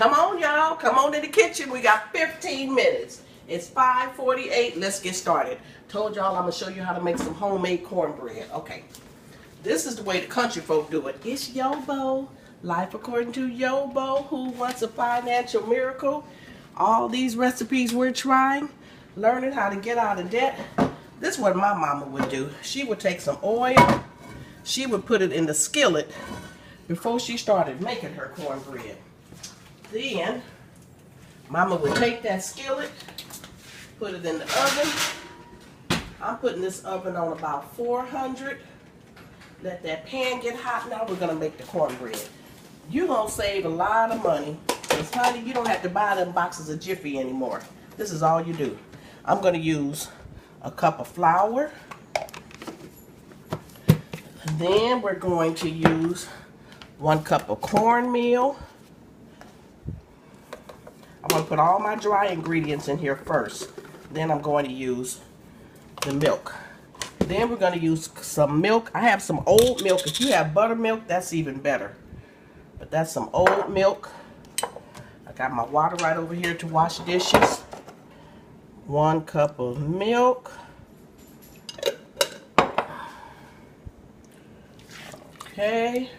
Come on, y'all. Come on in the kitchen. We got 15 minutes. It's 5:48. Let's get started. Told y'all I'm going to show you how to make some homemade cornbread. Okay. This is the way the country folk do it. It's Yobo. Life according to Yobo. Who wants a financial miracle? All these recipes we're trying. Learning how to get out of debt. This is what my mama would do. She would take some oil. She would put it in the skillet before she started making her cornbread. Then, Mama would take that skillet, put it in the oven. I'm putting this oven on about 400. Let that pan get hot. Now we're going to make the cornbread. You're going to save a lot of money. Because, honey, you don't have to buy them boxes of Jiffy anymore. This is all you do. I'm going to use a cup of flour. Then we're going to use 1 cup of cornmeal. I'm going to put all my dry ingredients in here first. Then I'm going to use the milk. Then we're going to use some milk. I have some old milk. If you have buttermilk, that's even better. But that's some old milk. I got my water right over here to wash dishes. 1 cup of milk. Okay.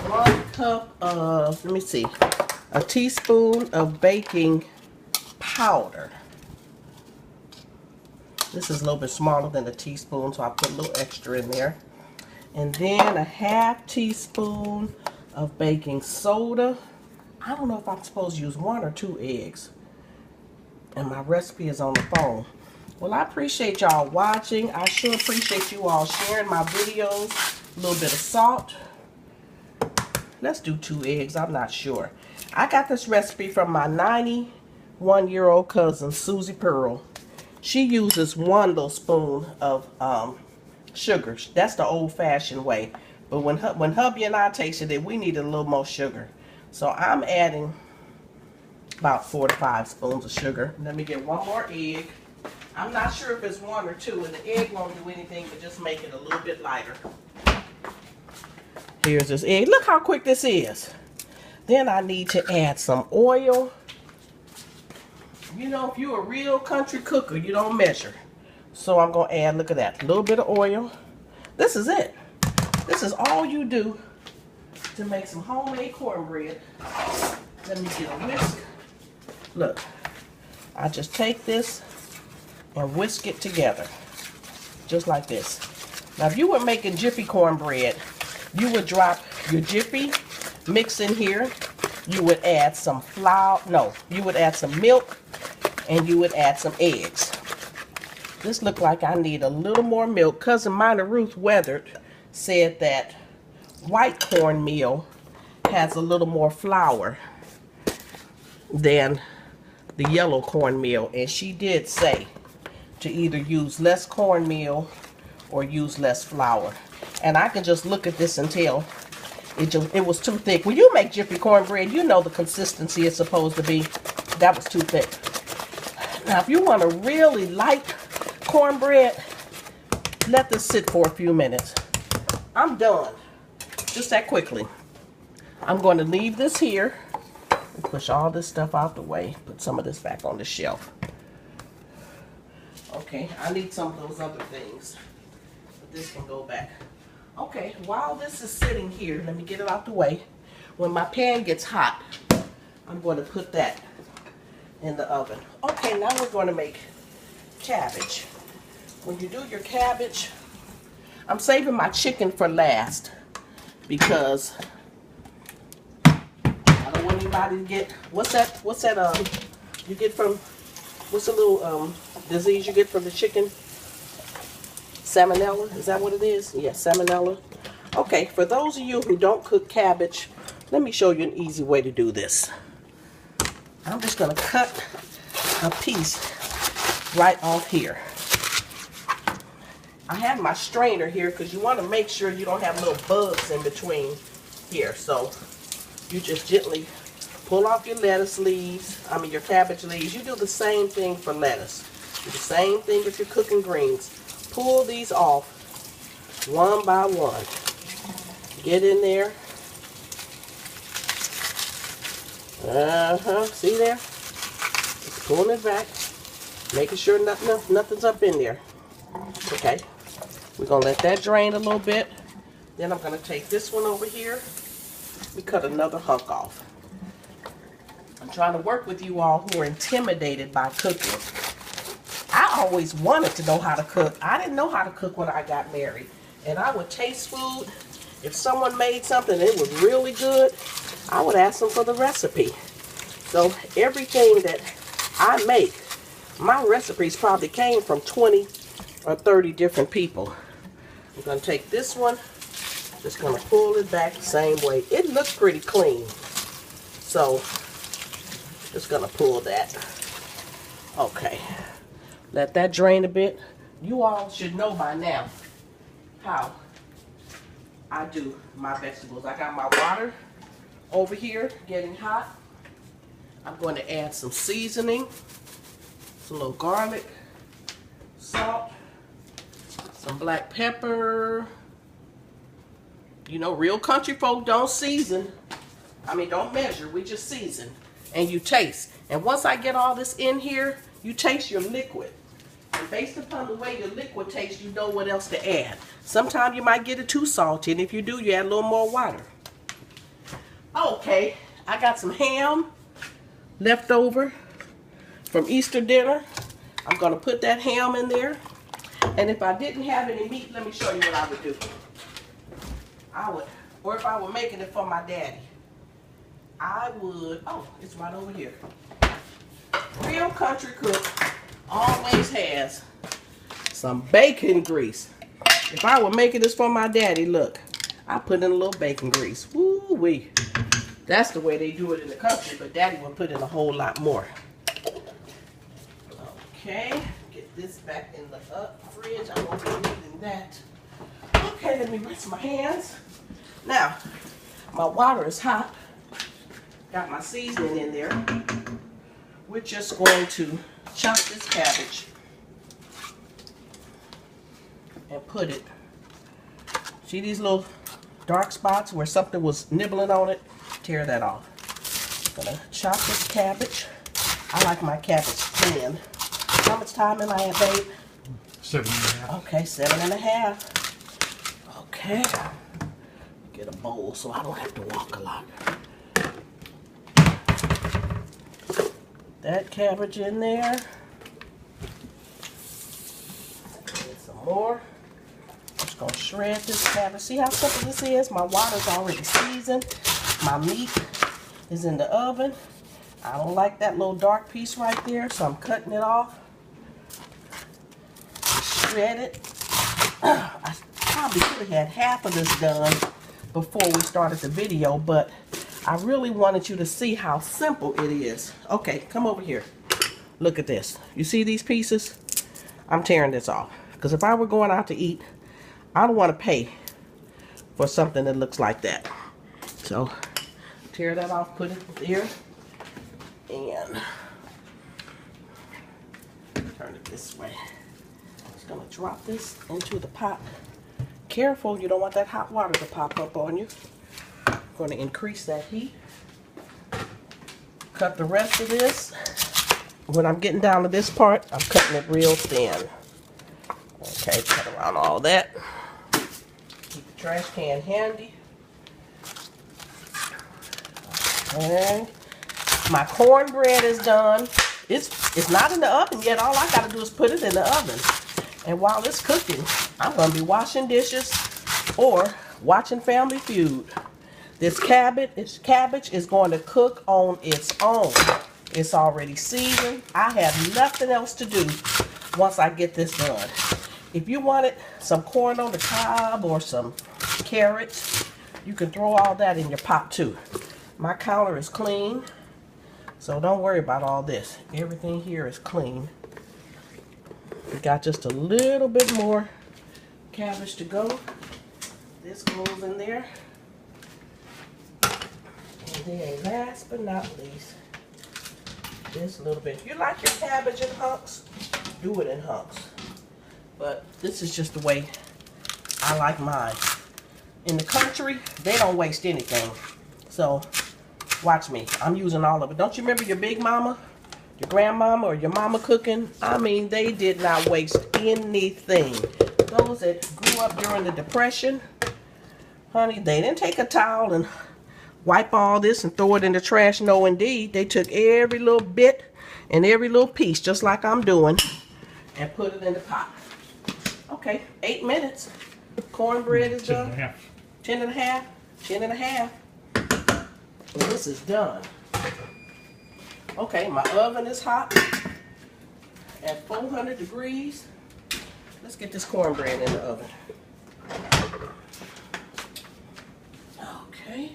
1 cup of, let me see, a teaspoon of baking powder. This is a little bit smaller than a teaspoon, so I put a little extra in there. And then a 1/2 teaspoon of baking soda. I don't know if I'm supposed to use 1 or 2 eggs. And my recipe is on the phone. Well, I appreciate y'all watching. I sure appreciate you all sharing my videos. A little bit of salt. Let's do 2 eggs. I'm not sure. I got this recipe from my 91-year-old cousin, Susie Pearl. She uses 1 little spoon of sugar. That's the old-fashioned way. But when hubby and I tasted it, we needed a little more sugar. So I'm adding about 4 to 5 spoons of sugar. Let me get 1 more egg. I'm not sure if it's 1 or 2, and the egg won't do anything but just make it a little bit lighter. Here's this egg. Look how quick this is. Then I need to add some oil. You know, if you're a real country cooker, you don't measure. So I'm going to add, look at that, a little bit of oil. This is it. This is all you do to make some homemade cornbread. Let me get a whisk. Look, I just take this and whisk it together. Just like this. Now, if you were making Jiffy cornbread, you would drop your Jiffy mix in here. You would add some flour. No, you would add some milk. And you would add some eggs. This looked like I need a little more milk. Cousin Minor Ruth Weathered said that white cornmeal has a little more flour than the yellow cornmeal. And she did say to either use less cornmeal or use less flour. And I can just look at this and tell it was too thick. When you make Jiffy cornbread, you know the consistency it's supposed to be. That was too thick. Now, if you want a really light cornbread, let this sit for a few minutes. I'm done. Just that quickly. I'm going to leave this here and push all this stuff out the way. Put some of this back on the shelf. Okay, I need some of those other things. But this can go back. Okay, while this is sitting here, let me get it out the way. When my pan gets hot, I'm going to put that in the oven. Okay, now we're going to make cabbage. When you do your cabbage, I'm saving my chicken for last because I don't want anybody to get, what's that you get from, what's the little disease you get from the chicken? Salmonella, is that what it is? Yes, salmonella. Okay, for those of you who don't cook cabbage, let me show you an easy way to do this. I'm just going to cut a piece right off here. I have my strainer here because you want to make sure you don't have little bugs in between here. So you just gently pull off your lettuce leaves, your cabbage leaves. You do the same thing for lettuce. Do the same thing if you're cooking greens. Pull these off one by one. Get in there See there? Just pulling it back. Making sure nothing's up in there. Okay. We're going to let that drain a little bit. Then I'm going to take this one over here. We cut another hunk off. I'm trying to work with you all who are intimidated by cooking. I always wanted to know how to cook. I didn't know how to cook when I got married. And I would taste food. If someone made something that was really good, I would ask them for the recipe. So everything that I make, my recipes probably came from 20 or 30 different people. I'm going to take this one, just going to pull it back the same way. It looks pretty clean. So just going to pull that. Okay. Let that drain a bit. You all should know by now how I do my vegetables. I got my water over here getting hot. I'm going to add some seasoning, some little garlic, salt, some black pepper. You know, real country folk don't season. I mean, don't measure. We just season. And you taste. And once I get all this in here, you taste your liquid. And based upon the way your liquid tastes, you know what else to add. Sometimes you might get it too salty, and if you do, you add a little more water. Okay, I got some ham left over from Easter dinner. I'm going to put that ham in there. And if I didn't have any meat, let me show you what I would do. Or if I were making it for my daddy, I would, oh, it's right over here. Real country cook always has some bacon grease. If I were making this for my daddy, look, I put in a little bacon grease. Woo-wee. That's the way they do it in the country, but daddy would put in a whole lot more. Okay, get this back in the fridge. I won't be needing that. Okay, let me rinse my hands. Now, my water is hot. Got my seasoning in there. We're just going to chop this cabbage and put it. See these little dark spots where something was nibbling on it? Tear that off. I'm gonna chop this cabbage. I like my cabbage thin. How much time am I at, babe? 7.5. Okay, 7.5. Okay. Get a bowl so I don't have to walk a lot. That cabbage in there. Get some more. I'm just gonna shred this cabbage. See how simple this is? My water's already seasoned. My meat is in the oven. I don't like that little dark piece right there, so I'm cutting it off. Shred it. I probably could have had half of this done before we started the video, but I really wanted you to see how simple it is. Okay, come over here. Look at this. You see these pieces? I'm tearing this off. Because if I were going out to eat, I don't want to pay for something that looks like that. So, tear that off, put it there. And turn it this way. I'm just going to drop this into the pot. Careful, you don't want that hot water to pop up on you. Going to increase that heat. Cut the rest of this. When I'm getting down to this part, I'm cutting it real thin. Okay, cut around all that. Keep the trash can handy. Okay. My cornbread is done. It's not in the oven yet. All I got to do is put it in the oven. And while it's cooking, I'm going to be washing dishes or watching Family Feud. This cabbage is going to cook on its own. It's already seasoned. I have nothing else to do once I get this done. If you wanted some corn on the cob or some carrots, you can throw all that in your pot too. My counter is clean, so don't worry about all this. Everything here is clean. We got just a little bit more cabbage to go. This goes in there. And then last but not least, this little bit. If you like your cabbage in hunks, do it in hunks. But this is just the way I like mine. In the country, they don't waste anything. So Watch me. I'm using all of it. Don't you remember your big mama, your grandmama, or your mama cooking? I mean, they did not waste anything. Those that grew up during the Depression, honey, they didn't take a towel and wipe all this and throw it in the trash. No, indeed. They took every little bit and every little piece, just like I'm doing, and put it in the pot. Okay, 8 minutes. Cornbread is done. 10 and a half. 10 and a half. Well, this is done. Okay, my oven is hot at 400 degrees. Let's get this cornbread in the oven. Okay.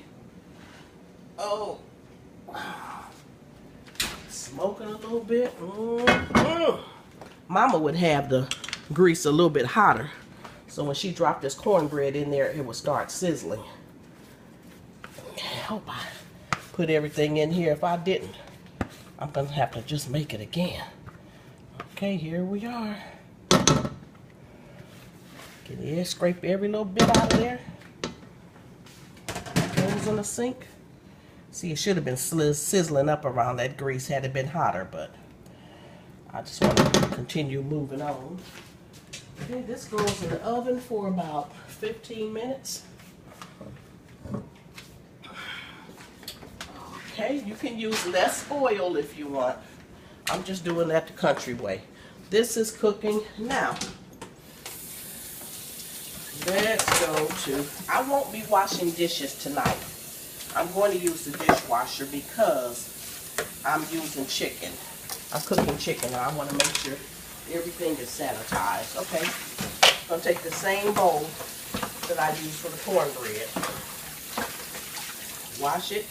Oh. Smoking a little bit. Mama would have the grease a little bit hotter, so when she dropped this cornbread in there, it would start sizzling. I hope I put everything in here. If I didn't, I'm gonna have to just make it again. Okay, here we are. Get it, scrape every little bit out of there. Goes in the sink. See, it should have been sizzling up around that grease had it been hotter, but I just want to continue moving on. Okay, this goes in the oven for about 15 minutes. Okay, you can use less oil if you want. I'm just doing that the country way. This is cooking now. Let's go to, I won't be washing dishes tonight. I'm going to use the dishwasher because I'm using chicken. I'm cooking chicken and I want to make sure everything is sanitized. Okay, I'm going to take the same bowl that I use for the cornbread. Wash it.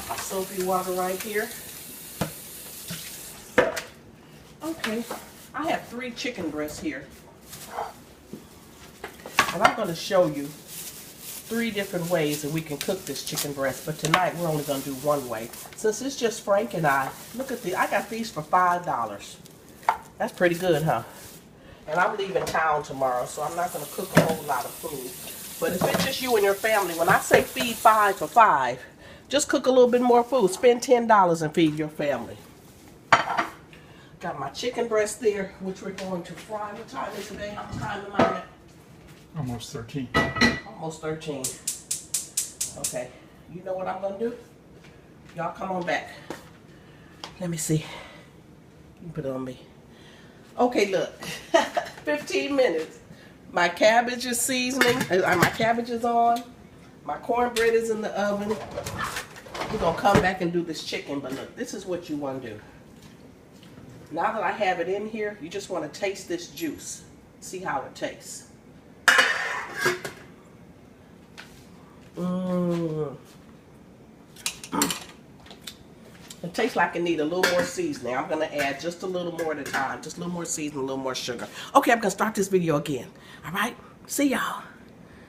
My soapy water right here. Okay, I have 3 chicken breasts here. And I'm going to show you 3 different ways that we can cook this chicken breast, but tonight we're only going to do one way. Since it's just Frank and I, look at I got these for $5. That's pretty good, huh? And I'm leaving town tomorrow, so I'm not going to cook a whole lot of food. But if it's just you and your family, when I say feed 5 for $5, just cook a little bit more food. Spend $10 and feed your family. Got my chicken breast there, which we're going to fry. What time is it today? I'm timing mine at Almost 13. almost 13. Okay, you know what I'm gonna do? Y'all come on back. Let me see. You can put it on me. Okay, look. 15 minutes. My cabbage is seasoning. My cabbage is on. My cornbread is in the oven. We're gonna come back and do this chicken, but look, this is what you wanna do. Now that I have it in here, you just wanna taste this juice. See how it tastes. It tastes like it needs a little more seasoning. I'm going to add just a little more at a time. Just a little more seasoning, a little more sugar. Okay, I'm going to start this video again. All right? See y'all.